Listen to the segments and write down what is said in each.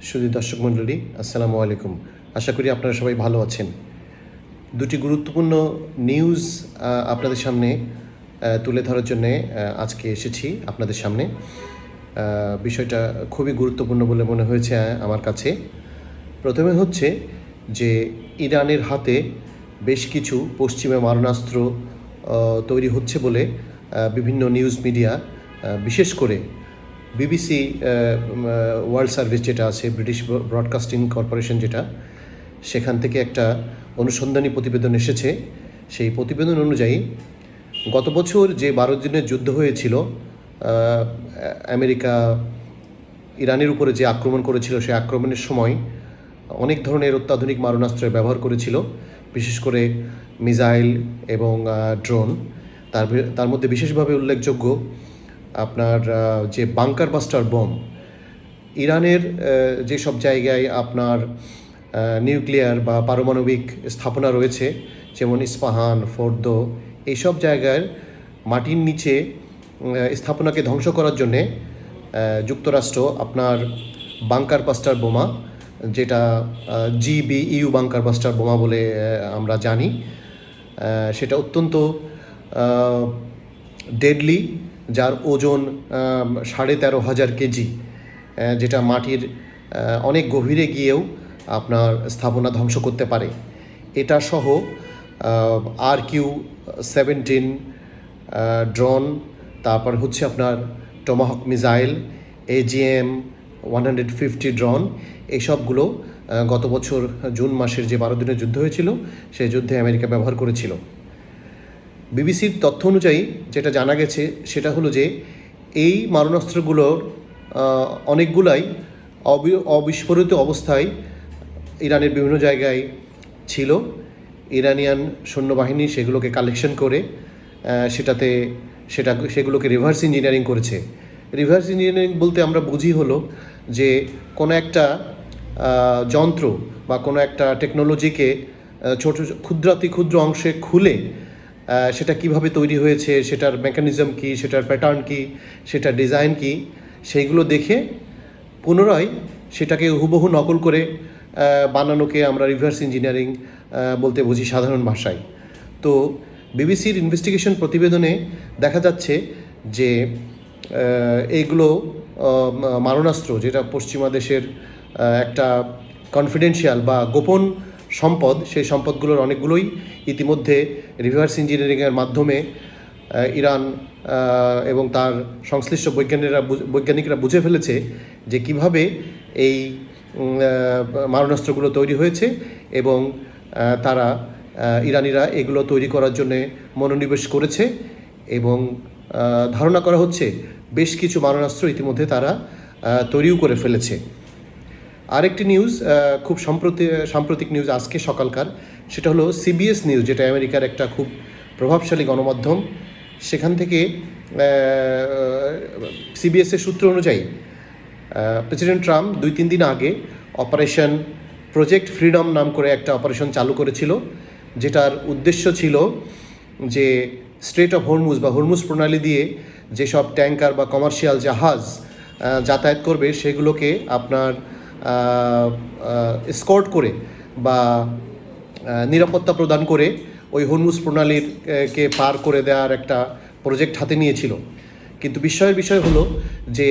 সুধী দর্শক মণ্ডলী, আসসালামু আলাইকুম। আশা করি আপনারা সবাই ভালো আছেন। দুটি গুরুত্বপূর্ণ নিউজ আপনাদের সামনে তুলে ধরার জন্যে আজকে এসেছি আপনাদের সামনে। বিষয়টা খুবই গুরুত্বপূর্ণ বলে মনে হয়েছে আমার কাছে। প্রথমে হচ্ছে যে ইরানের হাতে বেশ কিছু পশ্চিমা মারণাস্ত্র তৈরি হচ্ছে বলে বিভিন্ন নিউজ মিডিয়া, বিশেষ করে বিবিসি ওয়ার্ল্ড সার্ভিস যেটা আছে, ব্রিটিশ ব্রডকাস্টিং কর্পোরেশন যেটা, সেখান থেকে একটা অনুসন্ধানী প্রতিবেদন এসেছে। সেই প্রতিবেদন অনুযায়ী গত বছর যে 12 দিনের যুদ্ধ হয়েছিল, আমেরিকা ইরানের উপরে যে আক্রমণ করেছিল, সেই আক্রমণের সময় অনেক ধরনের অত্যাধুনিক মারণাস্ত্রের ব্যবহার করেছিল, বিশেষ করে মিসাইল এবং ড্রোন। তার মধ্যে বিশেষভাবে উল্লেখযোগ্য আপনার যে বাংকার বাস্টার বম। ইরানের যেসব জায়গায় আপনার নিউক্লিয়ার বা পারমাণবিক স্থাপনা রয়েছে, যেমন ইস্পাহান, ফোর্দো, এইসব জায়গায় মাটির নিচে স্থাপনাকে ধ্বংস করার জন্যে যুক্তরাষ্ট্র আপনার বাংকার বাস্টার বোমা, যেটা GBEU বাংকার বাস্টার বোমা বলে আমরা জানি, সেটা অত্যন্ত ডেডলি, যার ওজন 13,500 কেজি, যেটা মাটির অনেক গভীরে গিয়েও আপনার স্থাপনা ধ্বংস করতে পারে। এটা সহ RQ-17 ড্রোন, তারপর হচ্ছে আপনার টমাহক মিসাইল, AGM-150 ড্রোন, এইসবগুলো গত বছর জুন মাসের যে 12 দিনের যুদ্ধ হয়েছিল, সেই যুদ্ধে আমেরিকা ব্যবহার করেছিল। বিবিসির তথ্য অনুযায়ী যেটা জানা গেছে সেটা হলো যে এই মারণাস্ত্রগুলোর অনেকগুলাই অবিস্ফোরিত অবস্থায় ইরানের বিভিন্ন জায়গায় ছিল। ইরানিয়ান সৈন্যবাহিনী সেগুলোকে কালেকশন করে সেগুলোকে রিভার্স ইঞ্জিনিয়ারিং করেছে। রিভার্স ইঞ্জিনিয়ারিং বলতে আমরা বুঝি হলো যে কোনো একটা যন্ত্র বা কোনো একটা টেকনোলজিকে ছোট ক্ষুদ্র অংশে খুলে সেটা কিভাবে তৈরি হয়েছে, সেটার মেকানিজম কি, সেটার প্যাটার্ন কি, সেটার ডিজাইন কি, সেইগুলো দেখে পুনরায় সেটাকে হুবহু নকল করে বানানোকে আমরা রিভার্স ইঞ্জিনিয়ারিং বলতে বুঝি সাধারণ ভাষায়। তো বিবিসির ইনভেস্টিগেশন প্রতিবেদনে দেখা যাচ্ছে যে এইগুলো মারণাস্ত্র, যেটা পশ্চিমা দেশের একটা কনফিডেন্সিয়াল বা গোপন সম্পদ, সেই সম্পদগুলোর অনেকগুলোই ইতিমধ্যে রিভার্স ইঞ্জিনিয়ারিংয়ের মাধ্যমে ইরান এবং তার সংশ্লিষ্ট বৈজ্ঞানিকরা বুঝে ফেলেছে যে কিভাবে এই মারণাস্ত্রগুলো তৈরি হয়েছে, এবং তারা ইরানিরা এগুলো তৈরি করার জন্যে মনোনিবেশ করেছে, এবং ধারণা করা হচ্ছে বেশ কিছু মারণাস্ত্র ইতিমধ্যে তারা তৈরিও করে ফেলেছে। আরেকটি নিউজ, খুব সাম্প্রতিক নিউজ, আজকে সকালকার, সেটা হলো CBS নিউজ, যেটা আমেরিকার একটা খুব প্রভাবশালী গণমাধ্যম। সেখান থেকে CBS-এর সূত্র অনুযায়ী প্রেসিডেন্ট ট্রাম্প 2-3 দিন আগে অপারেশন প্রজেক্ট ফ্রিডম নাম করে একটা অপারেশন চালু করেছিল, যেটার উদ্দেশ্য ছিল যে স্ট্রেট অফ হরমুজ বা হরমুজ প্রণালী দিয়ে যেসব ট্যাঙ্কার বা কমার্শিয়াল জাহাজ যাতায়াত করবে, সেগুলোকে আপনার এসকর্ট করে বা নিরাপত্তা প্রদান করে ওই হরমুজ প্রণালীর কে পার করে দেওয়ার একটা প্রজেক্ট হাতে নিয়েছিল। কিন্তু বিষয় হলো যে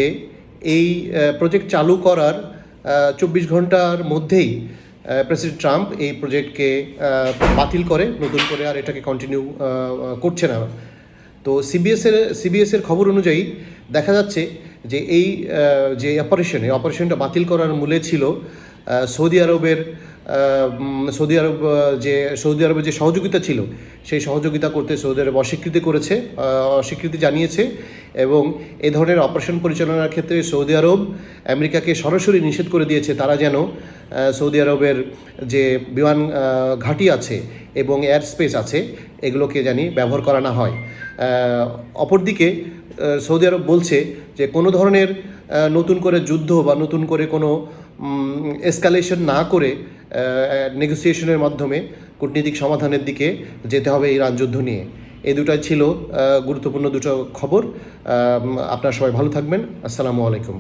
এই প্রজেক্ট চালু করার 24 ঘন্টার মধ্যেই প্রেসিডেন্ট ট্রাম্প এই প্রজেক্টকে বাতিল করে, নতুন করে আর এটাকে কন্টিনিউ করছে না। তো CBS-এর খবর অনুযায়ী দেখা যাচ্ছে যে এই যে অপারেশনটা বাতিল করার মূলে ছিল সৌদি আরবের যে সহযোগিতা ছিল, সেই সহযোগিতা করতে সৌদি আরব অস্বীকৃতি জানিয়েছে, এবং এ ধরনের অপারেশন পরিচালনার ক্ষেত্রে সৌদি আরব আমেরিকাকে সরাসরি নিষেধ করে দিয়েছে তারা যেন সৌদি আরবের যে বিমান ঘাঁটি আছে এবং এয়ার স্পেস আছে, এগুলোকে জানি ব্যবহার করা না হয়। অপরদিকে সৌদি আরব বলছে যে কোনো ধরনের নতুন করে যুদ্ধ বা নতুন করে কোনো এসকালেশন না করে নেগোসিয়েশনের মাধ্যমে কূটনীতিক সমাধানের দিকে যেতে হবে ইরান যুদ্ধ নিয়ে। এই দুটাই ছিল গুরুত্বপূর্ণ দুটো খবর। আপনারা সবাই ভালো থাকবেন। আসসালামু আলাইকুম।